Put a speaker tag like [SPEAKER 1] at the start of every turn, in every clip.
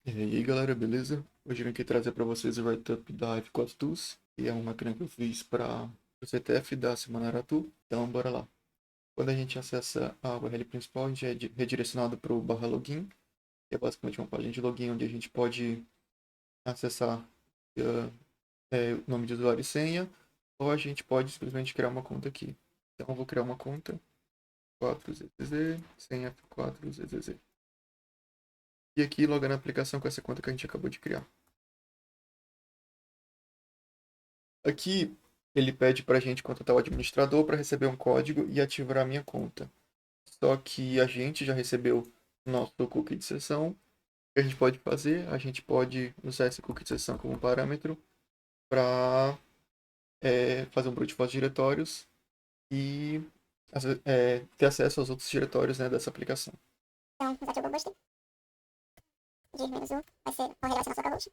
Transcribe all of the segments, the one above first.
[SPEAKER 1] E aí galera, beleza? Hoje eu vim aqui trazer para vocês o write-up da F4 Tools, que é uma máquina que eu fiz para o CTF da Semana Aratu. Então bora lá. Quando a gente acessa a URL principal, a gente é redirecionado para o barra login, que é basicamente uma página de login onde a gente pode acessar o nome de usuário e senha, ou a gente pode simplesmente criar uma conta aqui. Então eu vou criar uma conta 4ZZZ, senha F4ZZZ. E aqui logar na aplicação com essa conta que a gente acabou de criar. Aqui ele pede para a gente contratar o administrador para receber um código e ativar a minha conta. Só que a gente já recebeu o nosso cookie de sessão. O que a gente pode fazer? A gente pode usar esse cookie de sessão como parâmetro para fazer um brute force diretórios e ter acesso aos outros diretórios, né, dessa aplicação.
[SPEAKER 2] Então, usar o bubble de menos um vai ser uma relevação na sua root.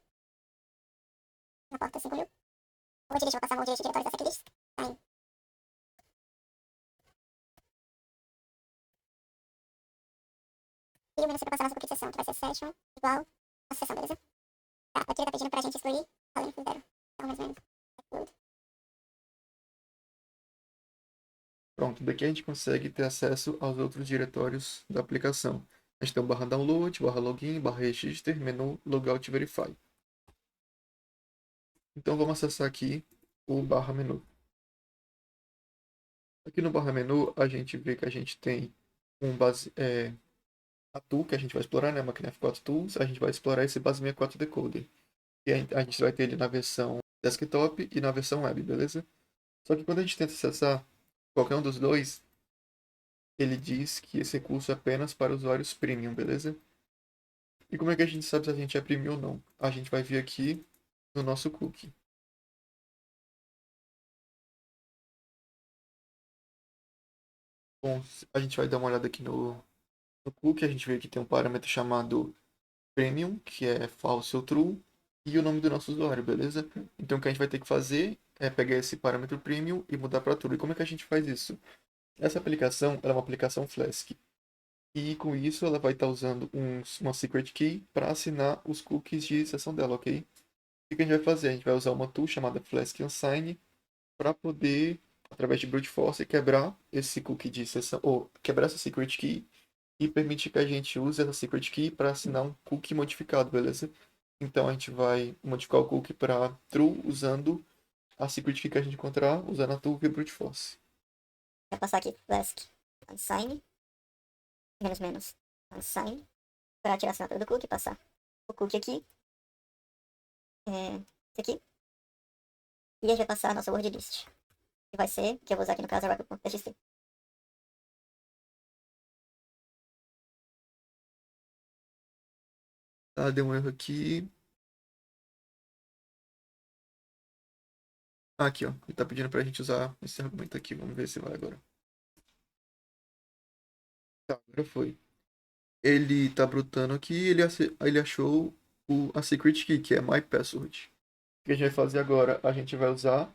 [SPEAKER 2] Na porta 5000. O root vou passar o diretório da checklist. Tá. E o menos C para passar nossa cookie de sessão, que vai ser session igual a sessão, beleza? Tá, aqui ele tá pedindo pra gente excluir a length zero. Então, mais ou menos. Exclude.
[SPEAKER 1] Pronto, daqui a gente consegue ter acesso aos outros diretórios da aplicação. A gente tem o barra download, barra login, barra register, menu, logout e verify. Então vamos acessar aqui o barra menu. Aqui no barra menu a gente vê que a gente tem a tool que a gente vai explorar, né? A máquina F4 Tools. A gente vai explorar esse base 64 decoder. E a gente vai ter ele na versão desktop e na versão web, beleza? Só que quando a gente tenta acessar qualquer um dos dois, ele diz que esse recurso é apenas para usuários premium, beleza? E como é que a gente sabe se a gente é premium ou não? A gente vai vir aqui no nosso cookie. Bom, a gente vai dar uma olhada aqui no cookie. A gente vê que tem um parâmetro chamado premium, que é false ou true, e o nome do nosso usuário, beleza? Então o que a gente vai ter que fazer é pegar esse parâmetro premium e mudar para true. E como é que a gente faz isso? Essa aplicação ela é uma aplicação Flask. E com isso ela vai estar usando uma secret key para assinar os cookies de sessão dela, ok? O que a gente vai fazer? A gente vai usar uma tool chamada Flask Unsign para poder, através de brute force, quebrar esse cookie de sessão, ou quebrar essa secret key e permitir que a gente use essa secret key para assinar um cookie modificado, beleza? Então a gente vai modificar o cookie para true usando a secret key que a gente encontrar, usando a tool e brute force.
[SPEAKER 2] Vai passar aqui Flask unsign. Menos menos unsign. Para tirar a assinatura do cookie, passar o cookie aqui. Esse aqui. E a gente vai passar a nossa word list. Que vai ser, que eu vou usar aqui no caso, oracle.txt.
[SPEAKER 1] Tá, deu um erro aqui. Aqui, ó. Ele tá pedindo pra gente usar esse argumento aqui. Vamos ver se vai agora. Tá, agora foi. Ele tá brutando aqui, ele achou a secret key, que é my password. O que a gente vai fazer agora? A gente vai usar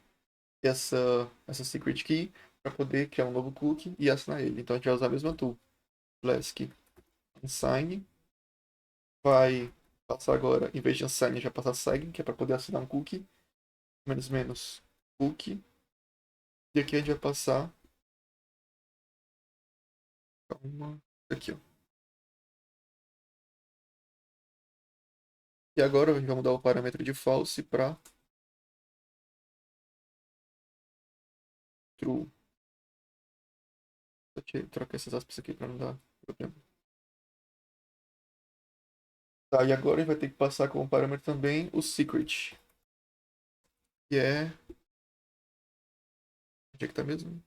[SPEAKER 1] essa secret key para poder criar um novo cookie e assinar ele. Então a gente vai usar a mesma tool. Flask unsign. Vai passar agora, em vez de unsign, a gente vai passar sign, que é para poder assinar um cookie. Menos menos cookie. E aqui a gente vai passar. Calma. Aqui, ó. E agora a gente vai mudar o parâmetro de false para true. Deixa eu trocar essas aspas aqui para não dar problema. Tá, e agora a gente vai ter que passar como parâmetro também o secret. Que é. Onde é que tá mesmo?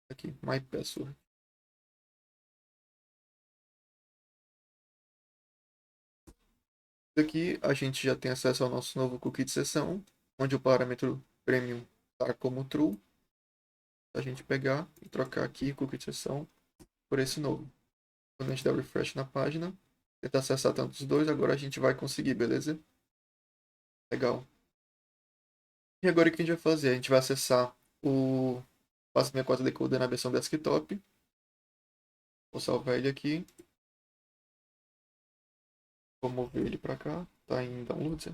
[SPEAKER 1] Aqui, my password. Aqui a gente já tem acesso ao nosso novo cookie de sessão, onde o parâmetro premium está como true. A gente pegar e trocar aqui o cookie de sessão por esse novo. Quando a gente der refresh na página, tentar acessar tanto os dois, agora a gente vai conseguir, beleza? Legal. E agora o que a gente vai fazer? A gente vai acessar o Pass64 Decoder na versão desktop. Vou salvar ele aqui. Vou mover ele para cá. Tá em downloads.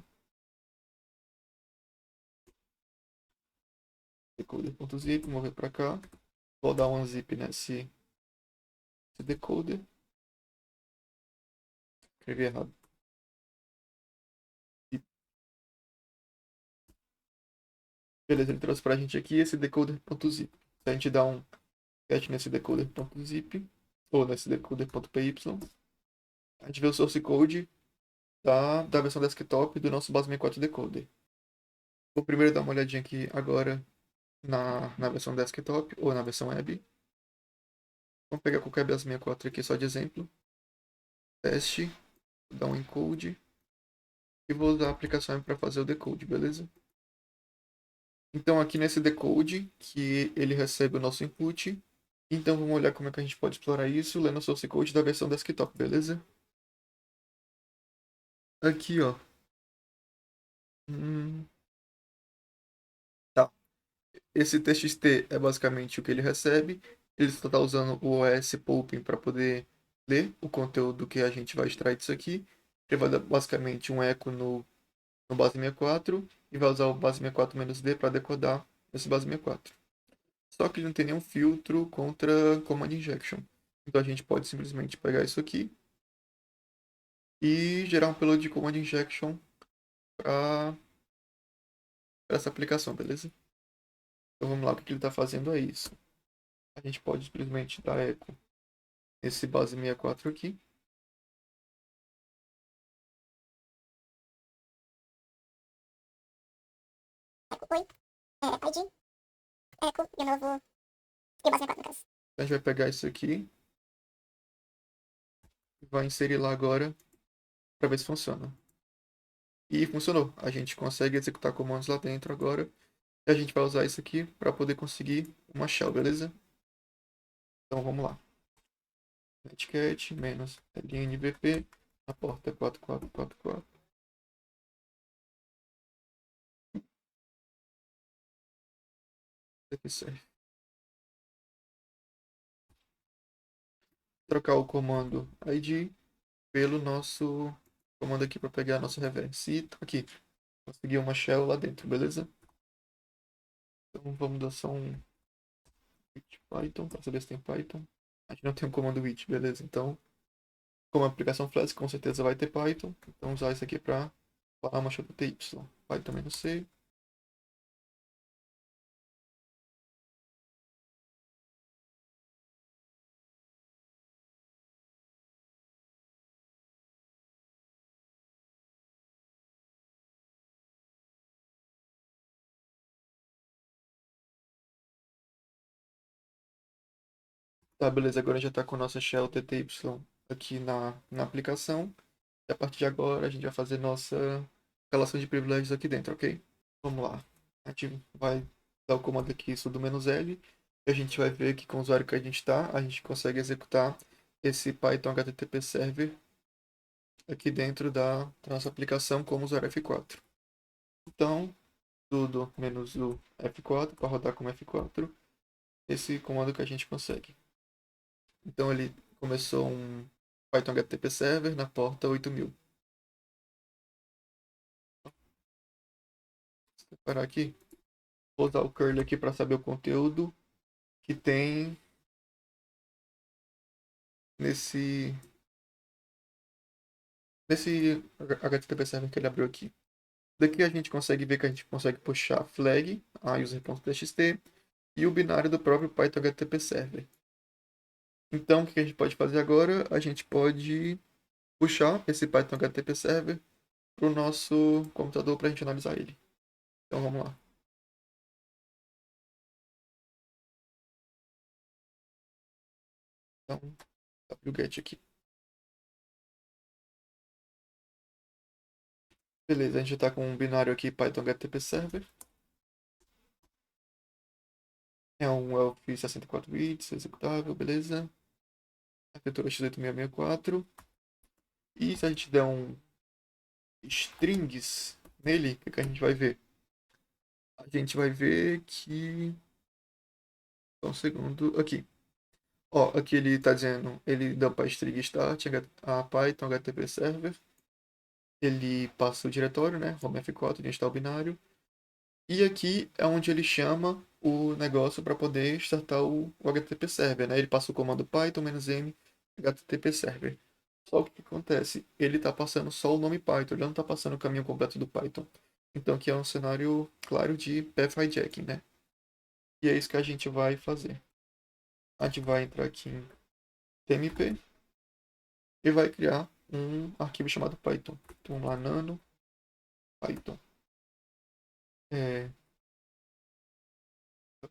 [SPEAKER 1] Decoder.zip, mover para cá. Vou dar um zip nesse decoder. Escrevi errado. Beleza, ele trouxe pra gente aqui esse decoder.zip. Se a gente dá um get nesse decoder.zip, ou nesse decoder.py, a gente vê o source code da versão desktop do nosso base 64 decoder. Vou primeiro dar uma olhadinha aqui agora na versão desktop ou na versão web. Vamos pegar qualquer base 64 aqui só de exemplo. Teste, vou dar um encode e vou usar a aplicação para fazer o decode, beleza? Então aqui nesse decode que ele recebe o nosso input. Então vamos olhar como é que a gente pode explorar isso lendo o source code da versão desktop, beleza? Aqui, ó. Tá. Esse TXT é basicamente o que ele recebe. Ele só está usando o OS Pulping para poder ler o conteúdo que a gente vai extrair disso aqui. Ele vai dar basicamente um eco no base 64 e vai usar o base 64-D para decodar esse base 64. Só que ele não tem nenhum filtro contra command injection. Então a gente pode simplesmente pegar isso aqui e gerar um payload de command injection para essa aplicação, beleza? Então vamos lá, o que ele está fazendo é isso. A gente pode simplesmente dar eco nesse base 64 aqui.
[SPEAKER 2] Oi. ID. Eco. E o novo. E a base 64 no caso.
[SPEAKER 1] A gente vai pegar isso aqui e vai inserir lá agora para ver se funciona. E funcionou. A gente consegue executar comandos lá dentro agora. E a gente vai usar isso aqui para poder conseguir uma shell, beleza? Então vamos lá. Netcat menos lnvp, a porta é 4444. Isso aqui serve. Trocar o comando id pelo nosso comando aqui para pegar a nossa reverse. E tá aqui. Consegui uma shell lá dentro, beleza? Então vamos dar só um with Python para saber se tem Python. A gente não tem um comando with, beleza? Então, como aplicação Flask, com certeza vai ter Python. Então usar isso aqui para falar uma shell TY. Python menos C. Tá, beleza. Agora já está com a nossa shell TTY aqui na aplicação. E a partir de agora a gente vai fazer nossa relação de privilégios aqui dentro, ok? Vamos lá. A gente vai dar o comando aqui sudo "-l". E a gente vai ver que com o usuário que a gente está, a gente consegue executar esse Python HTTP Server aqui dentro da nossa aplicação como usuário F4. Então, sudo -u F4 para rodar como F4 esse comando que a gente consegue. Então ele começou um Python HTTP Server na porta 8000. Vou separar aqui. Vou usar o curly aqui para saber o conteúdo que tem nesse HTTP Server que ele abriu aqui. Daqui a gente consegue ver que a gente consegue puxar flag, a user.txt, e o binário do próprio Python HTTP Server. Então, o que a gente pode fazer agora? A gente pode puxar esse Python HTTP Server para o nosso computador para a gente analisar ele. Então, vamos lá. Então, wget aqui. Beleza, a gente está com um binário aqui Python HTTP Server. É um ELF 64 bits, executável, beleza. Arquitetura x8664. E se a gente der um strings nele, o que a gente vai ver? A gente vai ver que... Só um segundo. Aqui. Ó, aqui ele está dizendo, ele dá para string start, a Python HTTP Server. ele passa o diretório, né? Home F4, onde está o binário. E aqui é onde ele chama o negócio para poder startar o HTTP Server, né? Ele passa o comando Python "-m HTTP Server". Só o que acontece? Ele está passando só o nome Python, ele não está passando o caminho completo do Python. Então aqui é um cenário claro de path hijacking, né? E é isso que a gente vai fazer. A gente vai entrar aqui em tmp e vai criar um arquivo chamado Python. Então vamos lá, nano Python.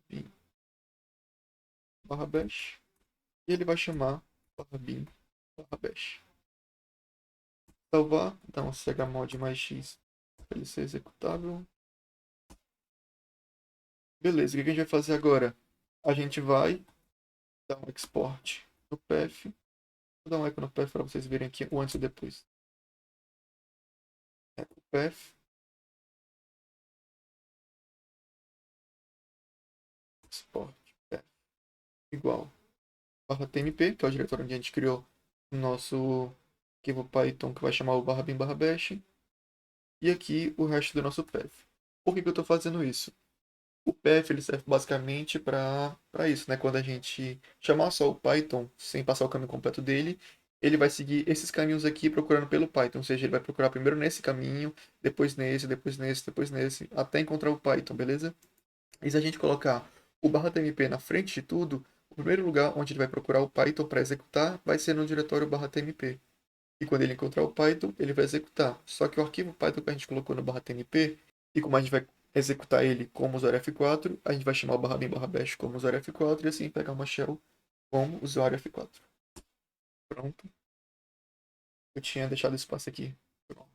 [SPEAKER 1] Bin barra bash. E ele vai chamar barra bin barra bash. Salvar, dar um chmod mais x para ele ser executável. Beleza, o que a gente vai fazer agora? A gente vai dar um export no path. Vou dar um echo no path para vocês verem aqui o antes e depois. Echo path. Export path igual barra tmp, que é o diretório onde a gente criou o nosso arquivo Python, que vai chamar o barra bin barra bash. E aqui o resto do nosso path. Por que eu estou fazendo isso? O path ele serve basicamente para isso, né? Quando a gente chamar só o Python sem passar o caminho completo dele, ele vai seguir esses caminhos aqui procurando pelo Python. Ou seja, ele vai procurar primeiro nesse caminho, depois nesse, depois nesse, depois nesse, até encontrar o Python, beleza? E se a gente colocar o barra tmp na frente de tudo, o primeiro lugar onde ele vai procurar o Python para executar vai ser no diretório barra tmp. E quando ele encontrar o Python, ele vai executar. Só que o arquivo Python que a gente colocou no barra tmp, e como a gente vai executar ele como usuário F4, a gente vai chamar o barra bin barra bash como usuário F4 e assim pegar uma shell como usuário F4. Pronto. Eu tinha deixado espaço aqui. Pronto.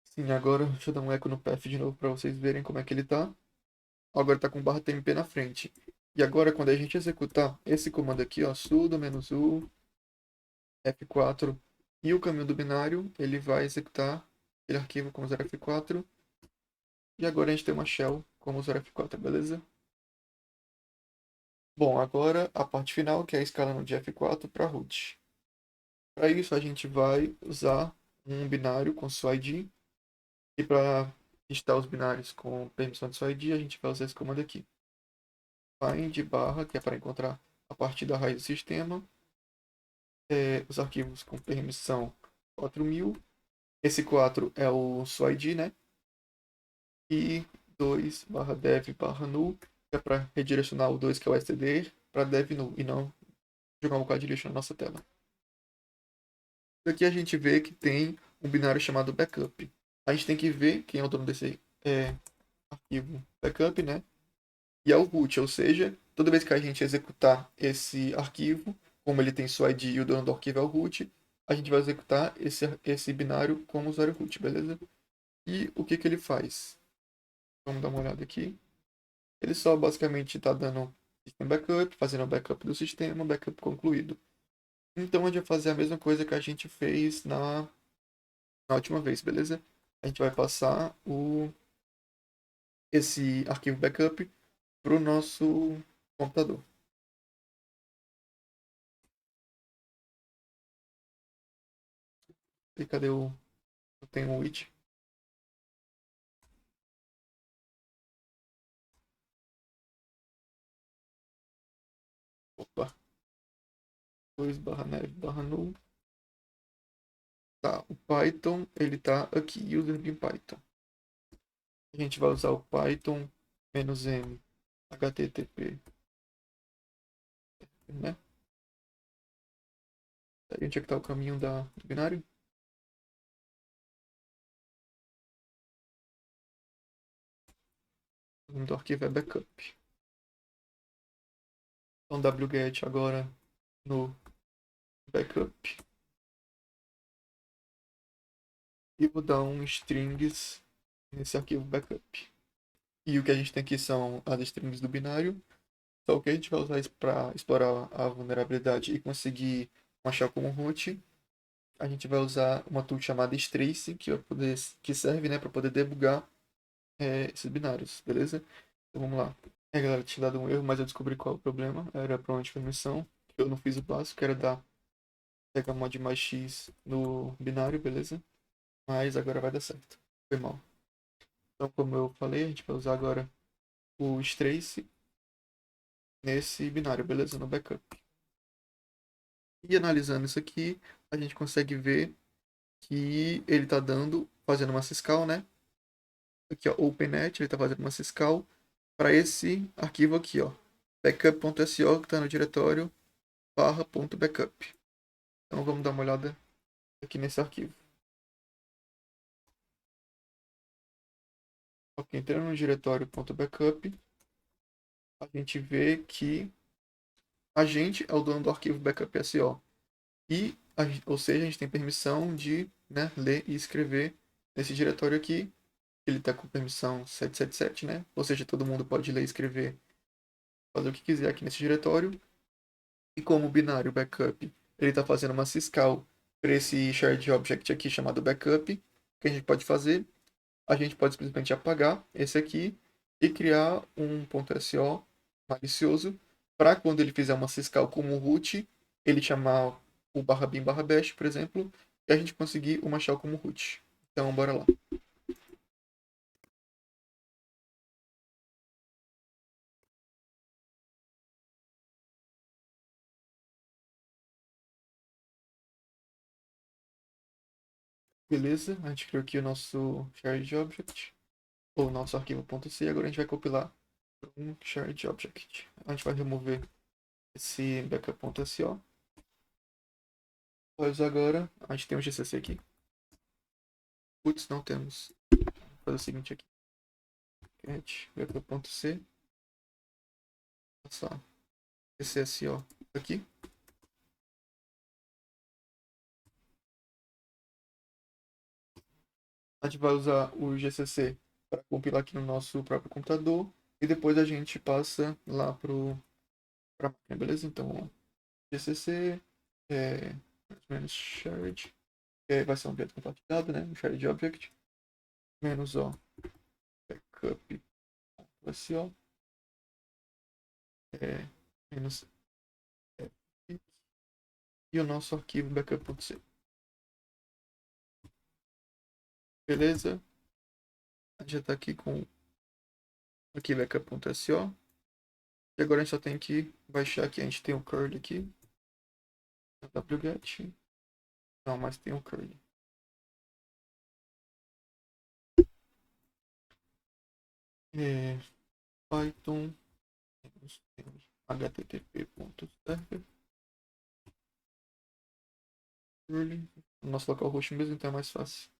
[SPEAKER 1] Sim, agora deixa eu dar um eco no path de novo para vocês verem como é que ele tá. Agora tá com barra tmp na frente. E agora quando a gente executar esse comando aqui, ó, sudo -u F4 e o caminho do binário, ele vai executar aquele arquivo como usuário F4. E agora a gente tem uma shell como usuário F4, beleza? Bom, agora a parte final, que é a escala de F4 para root. Para isso, a gente vai usar um binário com sua ID. E para listar os binários com permissão de sua ID, a gente vai usar esse comando aqui. Find barra, que é para encontrar a partir da raiz do sistema, os arquivos com permissão 4000. Esse 4 é o sua ID, né? E 2 barra dev barra null, que é para redirecionar o 2, que é o std, para dev null, e não jogar um bocado de lixo na nossa tela. Aqui a gente vê que tem um binário chamado backup. A gente tem que ver quem é o dono desse arquivo backup, né? E é o root, ou seja, toda vez que a gente executar esse arquivo, como ele tem sua ID e o dono do arquivo é o root, a gente vai executar esse binário como usuário root, beleza? E o que ele faz? Vamos dar uma olhada aqui. Ele só basicamente está dando sistema backup, fazendo o backup do sistema, backup concluído. Então a gente vai fazer a mesma coisa que a gente fez na última vez, beleza? A gente vai passar esse arquivo backup para o nosso computador. E cadê eu tenho o it? Opa, 2 barra neve barra null. Tá, o Python, ele tá aqui, user bin Python. A gente vai usar o Python -m http, né? Aí onde é que tá o caminho do binário? O nome do arquivo é backup. Então wget agora no backup. E vou dar um strings nesse arquivo backup. E o que a gente tem aqui são as strings do binário. Só que a gente vai usar isso para explorar a vulnerabilidade e conseguir achar como root. A gente vai usar uma tool chamada Strace, que serve, né, para poder debugar esses binários, beleza? Então vamos lá. Galera, tinha dado um erro, mas eu descobri qual é o problema. Era provavelmente permissão. Eu não fiz o básico, que era dar mod mais x no binário, beleza? mas agora vai dar certo. Foi mal. Então, como eu falei, a gente vai usar agora o strace nesse binário, beleza? No backup. E analisando isso aqui, a gente consegue ver que ele está fazendo uma syscall, né? Aqui, ó, OpenNet, ele está fazendo uma syscall para esse arquivo aqui, ó, backup.so, que está no diretório /backup. Então vamos dar uma olhada aqui nesse arquivo. Ok, entrando no diretório .backup, a gente vê que a gente é o dono do arquivo backup.so. E, ou seja, a gente tem permissão de, né, ler e escrever nesse diretório aqui. Ele está com permissão 777, né? Ou seja, todo mundo pode ler e escrever, fazer o que quiser aqui nesse diretório. E como o binário backup, ele está fazendo uma syscall para esse shared object aqui chamado backup, o que a gente pode fazer? A gente pode simplesmente apagar esse aqui e criar um .so malicioso para quando ele fizer uma syscall como root, ele chamar o /bin /bash, por exemplo, e a gente conseguir uma shell como root. Então, bora lá. Beleza, a gente criou aqui o nosso shared object, ou nosso arquivo.c, agora a gente vai compilar para um shared object. A gente vai remover esse backup.so. Mas agora a gente tem um GCC aqui. Putz, não temos. Vou fazer o seguinte aqui. Cat backup.c. Passar SSO aqui. A gente vai usar o GCC para compilar aqui no nosso próprio computador. E depois a gente passa lá para a máquina, beleza? Então, ó, GCC é mais ou menos shared. Vai ser um objeto compartilhado, né? Um shared object. Menos, ó, backup.so. É, menos e o nosso arquivo backup.c. Beleza? A gente já está aqui com aqui backup.so. E agora a gente só tem que baixar aqui. A gente tem o curl aqui. wget. Não, mas tem o curl. É, Python. Temos http.server. Curl. Nosso localhost mesmo, então é mais fácil.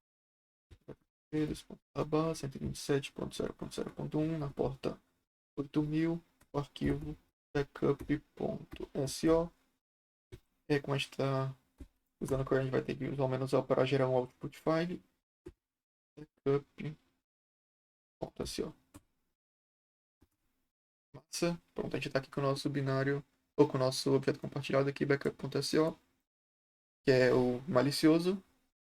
[SPEAKER 1] 127.0.0.1 na porta 8000. O arquivo backup.so. E como a gente está usando o curl, a gente vai ter que usar o menos para gerar um output file. Backup.so. Massa. Pronto, a gente está aqui com o nosso binário, ou com o nosso objeto compartilhado aqui, backup.so, que é o malicioso.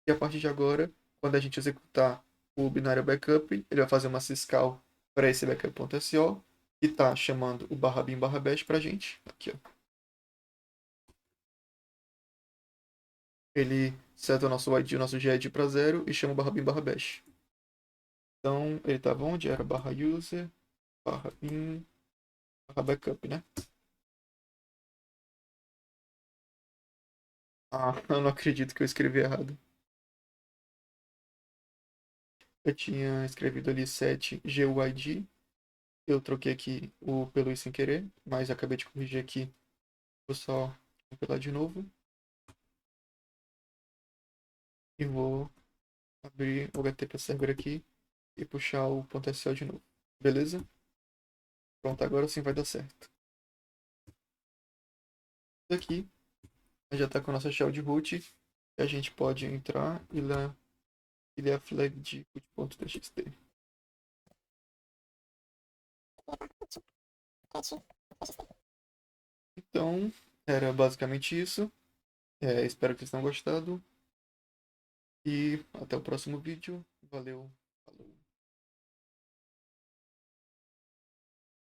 [SPEAKER 1] E a partir de agora, quando a gente executar o binário backup, ele vai fazer uma syscall para esse backup.so e está chamando o /bin /bash para a gente. Aqui, ó. Ele seta o nosso ID, o nosso GED para 0 e chama o /bin /bash. Então, ele estava onde? Era /user, /bin, /backup, né? Ah, eu não acredito que eu escrevi errado. Eu tinha escrevido ali 7 GUID. Eu troquei aqui o pelo i sem querer, mas acabei de corrigir aqui. Vou só compilar de novo. E vou abrir o HTTP server aqui e puxar o .sl de novo. Beleza? Pronto, agora sim vai dar certo. Aqui já está com a nossa shell de root. E a gente pode entrar e ler a flag de root.txt. Então, era basicamente isso. Espero que vocês tenham gostado. E até o próximo vídeo. Valeu.